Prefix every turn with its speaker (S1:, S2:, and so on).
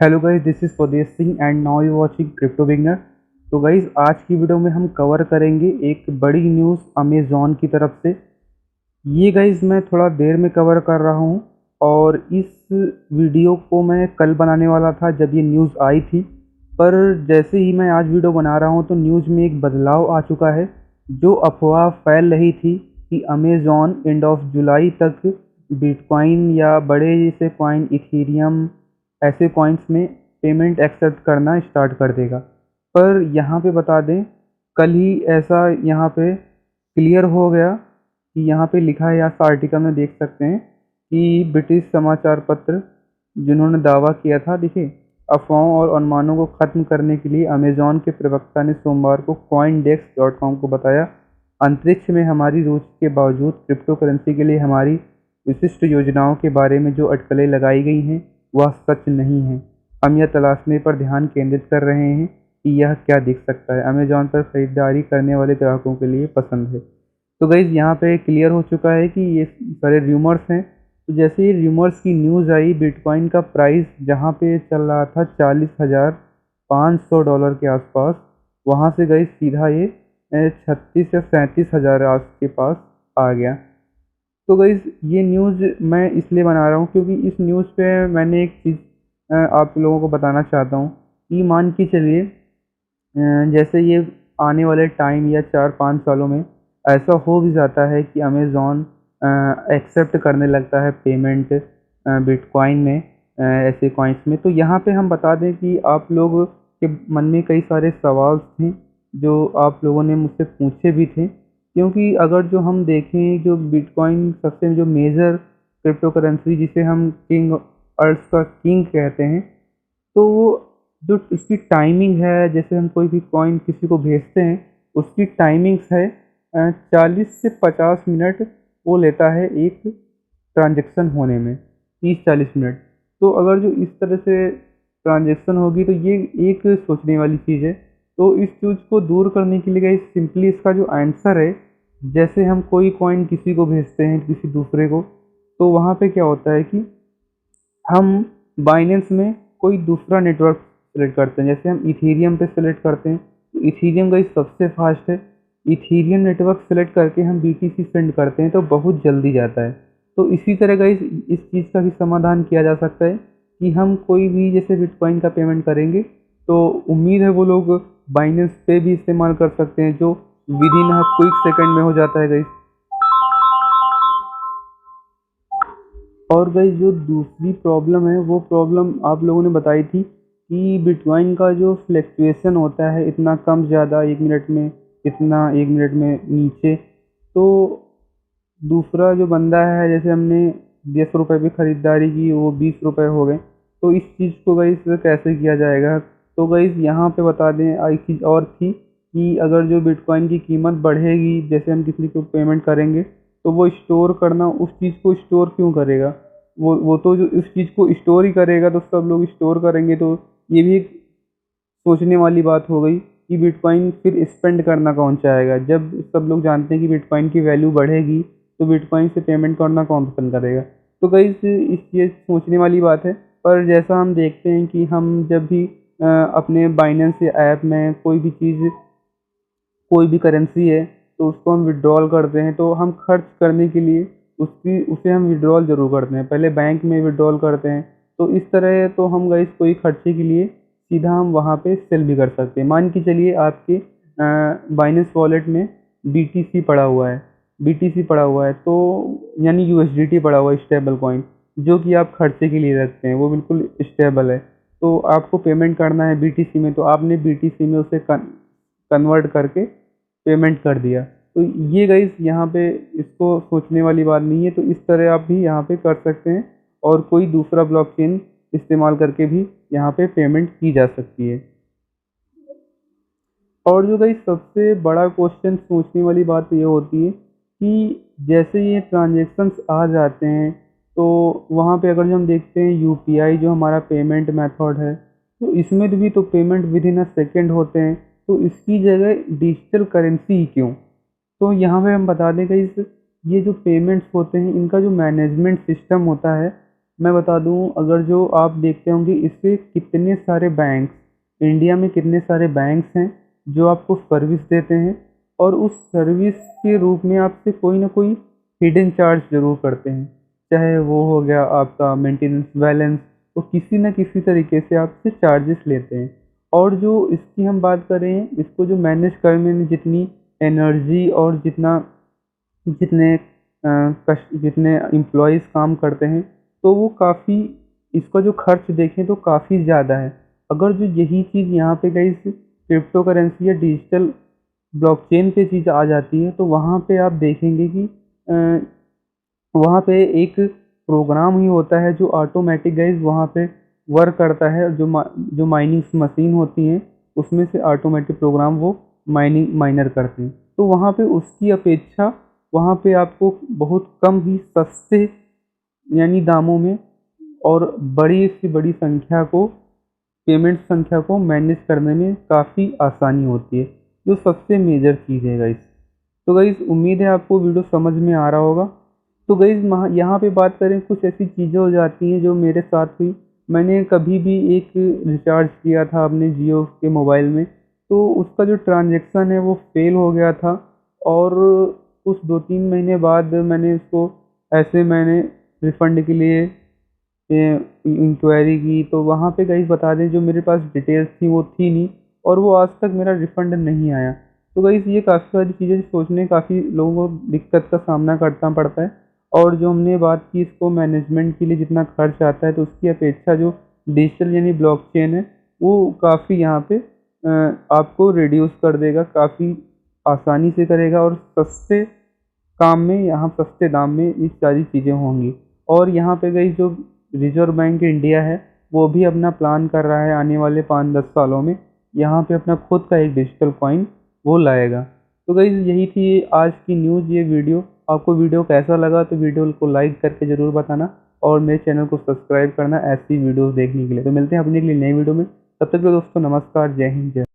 S1: Hello guys, this is स्वदेश Singh and now you watching crypto beginner. तो guys, आज की वीडियो में हम कवर करेंगे एक बड़ी न्यूज़ अमेज़ॉन की तरफ से। ये गाइस मैं थोड़ा देर में कवर कर रहा हूँ और इस वीडियो को मैं कल बनाने वाला था जब ये न्यूज़ आई थी। पर जैसे ही मैं आज वीडियो बना रहा हूँ तो न्यूज़ में एक बदलाव आ चुका है। जो अफवाह फैल रही थी कि अमेज़ॉन एंड ऑफ जुलाई तक बिटकॉइन या बड़े जैसे कॉइन इथेरियम ऐसे कॉइन्स में पेमेंट एक्सेप्ट करना स्टार्ट कर देगा। पर यहाँ पे बता दें, कल ही ऐसा यहाँ पे क्लियर हो गया कि यहाँ पे लिखा है, यहाँ आर्टिकल में देख सकते हैं कि ब्रिटिश समाचार पत्र जिन्होंने दावा किया था, देखिए, अफवाहों और अनुमानों को ख़त्म करने के लिए अमेज़न के प्रवक्ता ने सोमवार को coindex.com को बताया, अंतरिक्ष में हमारी रुचि के बावजूद क्रिप्टो करेंसी के लिए हमारी विशिष्ट योजनाओं के बारे में जो अटकलें लगाई गई हैं वह सच नहीं है। हम यह तलाशने पर ध्यान केंद्रित कर रहे हैं कि यह क्या दिख सकता है अमेज़न पर खरीदारी करने वाले ग्राहकों के लिए पसंद है। तो गाइज़, यहाँ पे क्लियर हो चुका है कि ये सारे र्यूमर्स हैं। तो जैसे ही र्यूमर्स की न्यूज़ आई, बिटकॉइन का प्राइस जहाँ पे चल रहा था $40,500 के आसपास, वहाँ से गाइज़ सीधा ये 36 या 37,000 आज के पास आ गया। तो गाइज़, ये न्यूज़ मैं इसलिए बना रहा हूँ क्योंकि इस न्यूज़ पे मैंने एक चीज़ आप लोगों को बताना चाहता हूँ कि मान के चलिए, जैसे ये आने वाले टाइम या 4-5 सालों में ऐसा हो भी जाता है कि अमेज़न एक्सेप्ट करने लगता है पेमेंट बिटकॉइन में, ऐसे कॉइन्स में। तो यहाँ पे हम बता दें कि आप लोग के मन में कई सारे सवाल थे जो आप लोगों ने मुझसे पूछे भी थे, क्योंकि अगर जो हम देखें, जो बिटकॉइन सबसे जो मेजर क्रिप्टो करेंसी जिसे हम किंग अर्थ का किंग कहते हैं, तो वो जो इसकी टाइमिंग है, जैसे हम कोई भी कॉइन किसी को भेजते हैं, उसकी टाइमिंग्स है 40 से 50 मिनट वो लेता है एक ट्रांजैक्शन होने में, 30-40 मिनट। तो अगर जो इस तरह से ट्रांजैक्शन होगी तो ये एक सोचने वाली चीज़ है। तो इस चीज़ को दूर करने के लिए गाइस, सिंपली इसका जो आंसर है, जैसे हम कोई कॉइन किसी को भेजते हैं किसी दूसरे को, तो वहाँ पे क्या होता है कि हम बाइनेंस में कोई दूसरा नेटवर्क सेलेक्ट करते हैं। जैसे हम इथेरियम पे सेलेक्ट करते हैं, तो इथेरियम गाइस सबसे फास्ट है। इथेरियम नेटवर्क सेलेक्ट करके हम बीटीसी सेंड करते हैं तो बहुत जल्दी जाता है। तो इसी तरह गाइस, इस चीज़ का भी समाधान किया जा सकता है कि हम कोई भी जैसे बिटकॉइन का पेमेंट करेंगे तो उम्मीद है वो लोग बाइनेंस पे भी इस्तेमाल कर सकते हैं, जो with in a quick second में हो जाता है गाइस। और गाइस, जो दूसरी प्रॉब्लम है वो प्रॉब्लम आप लोगों ने बताई थी कि बिटकॉइन का जो फ्लक्चुएशन होता है, इतना कम ज़्यादा, 1 मिनट में इतना, 1 मिनट में नीचे। तो दूसरा जो बंदा है, जैसे हमने 10 रुपये पे ख़रीदारी की, वो 20 रुपये हो गए। तो इस चीज़ को गाइस कैसे किया जाएगा? तो गाइस, यहाँ पे बता दें, एक चीज़ और थी कि अगर जो बिटकॉइन की कीमत बढ़ेगी, जैसे हम किसी को पेमेंट करेंगे, तो वो स्टोर करना, उस चीज़ को स्टोर क्यों करेगा? वो तो जो इस चीज़ को स्टोर ही करेगा तो सब लोग स्टोर करेंगे। तो ये भी एक सोचने वाली बात हो गई कि बिटकॉइन फिर स्पेंड करना कौन चाहेगा? जब सब लोग जानते हैं कि बिटकॉइन की वैल्यू बढ़ेगी, तो बिटकॉइन से पेमेंट करना कौन पसंद करेगा? तो गाइस, ये सोचने वाली बात है। पर जैसा हम देखते हैं कि हम जब भी अपने बाइनेंस ऐप में कोई भी चीज़, कोई भी करेंसी है, तो उसको हम विथड्रॉल करते हैं, तो हम खर्च करने के लिए उसे हम विथड्रॉल ज़रूर करते हैं, पहले बैंक में विथड्रॉल करते हैं। तो इस तरह तो हम गाइस कोई खर्चे के लिए सीधा हम वहाँ पे सेल भी कर सकते हैं। मान के चलिए आपके बाइनेंस वॉलेट में बीटीसी पड़ा हुआ है, तो यानी यूएसडीटी पड़ा हुआ है, स्टेबल कॉइन, जो कि आप खर्चे के लिए रखते हैं, वो बिल्कुल स्टेबल है। तो आपको पेमेंट करना है बीटीसी में, तो आपने बीटीसी में उसे कन्वर्ट करके पेमेंट कर दिया। तो ये गाइस, यहाँ पे इसको सोचने वाली बात नहीं है। तो इस तरह आप भी यहाँ पे कर सकते हैं और कोई दूसरा ब्लॉकचेन इस्तेमाल करके भी यहाँ पे पेमेंट की जा सकती है। और जो गाइस, सबसे बड़ा क्वेश्चन सोचने वाली बात ये होती है कि जैसे ये ट्रांजैक्शंस आ जाते हैं, तो वहाँ पे अगर जो हम देखते हैं यूपीआई जो हमारा पेमेंट मेथड है, तो इसमें भी तो payment with in a second होते हैं, तो इसकी जगह डिजिटल करेंसी ही क्यों? तो यहाँ पे हम बता दें कि ये जो पेमेंट्स होते हैं, इनका जो मैनेजमेंट सिस्टम होता है, मैं बता दूँ, अगर जो आप देखते होंगे इससे कितने सारे बैंक्स, इंडिया में कितने सारे बैंक्स हैं जो आपको सर्विस देते हैं और उस सर्विस के रूप में आपसे कोई ना कोई हिडन चार्ज ज़रूर करते हैं। चाहे वो हो गया आपका मेंटेनेंस बैलेंस, तो किसी न किसी तरीके से आपसे चार्जेस लेते हैं। और जो इसकी हम बात करें, इसको जो मैनेज करने में जितनी एनर्जी और जितने एम्प्लॉइज़ काम करते हैं, तो वो काफ़ी, इसका जो खर्च देखें तो काफ़ी ज़्यादा है। अगर जो यही चीज़ यहाँ पे गाइस क्रिप्टो करेंसी या डिजिटल ब्लॉकचेन पे चीज़ आ जाती है, तो वहाँ पे आप देखेंगे कि वहाँ पे एक प्रोग्राम ही होता है जो ऑटोमेटिक गाइस वहाँ पे वर्क करता है। जो माइनिंग मशीन होती हैं, उसमें से ऑटोमेटिक प्रोग्राम वो माइनर करते हैं। तो वहाँ पे उसकी अपेक्षा वहाँ पे आपको बहुत कम ही सस्ते यानी दामों में और बड़ी से बड़ी पेमेंट संख्या को मैनेज करने में काफ़ी आसानी होती है, जो सबसे मेजर चीज़ है गाइस। तो गाइस उम्मीद है आपको वीडियो समझ में आ रहा होगा। तो गाइस यहाँ पे बात करें, कुछ ऐसी चीज़ें हो जाती हैं जो मेरे साथ हुई। मैंने कभी भी एक रिचार्ज किया था अपने जियो के मोबाइल में, तो उसका जो ट्रांज़ैक्शन है वो फ़ेल हो गया था और कुछ 2-3 महीने बाद मैंने रिफ़ंड के लिए इंक्वायरी की, तो वहाँ पे गाइस बता दें जो मेरे पास डिटेल्स थी वो थी नहीं और वो आज तक मेरा रिफ़ंड नहीं आया। तो गाइस ये काफ़ी सारी चीज़ें सोचने, काफ़ी लोगों को दिक्कत का सामना करना पड़ता है। और जो हमने बात की इसको मैनेजमेंट के लिए जितना खर्च आता है, तो उसकी अपेक्षा जो डिजिटल यानी ब्लॉकचेन है वो काफ़ी यहाँ पे आपको रिड्यूस कर देगा, काफ़ी आसानी से करेगा और सस्ते दाम में ये सारी चीज़ें होंगी। और यहाँ पे गाइस जो रिज़र्व बैंक इंडिया है, वो भी अपना प्लान कर रहा है आने वाले 5-10 सालों में यहाँ पे अपना खुद का एक डिजिटल कॉइन वो लाएगा। तो गाइस यही थी आज की न्यूज़, ये वीडियो। आपको वीडियो कैसा लगा तो वीडियो को लाइक करके ज़रूर बताना और मेरे चैनल को सब्सक्राइब करना ऐसी वीडियोज़ देखने के लिए। तो मिलते हैं अपनी अगली नई वीडियो में, तब तक के लिए दोस्तों नमस्कार, जय हिंद, जय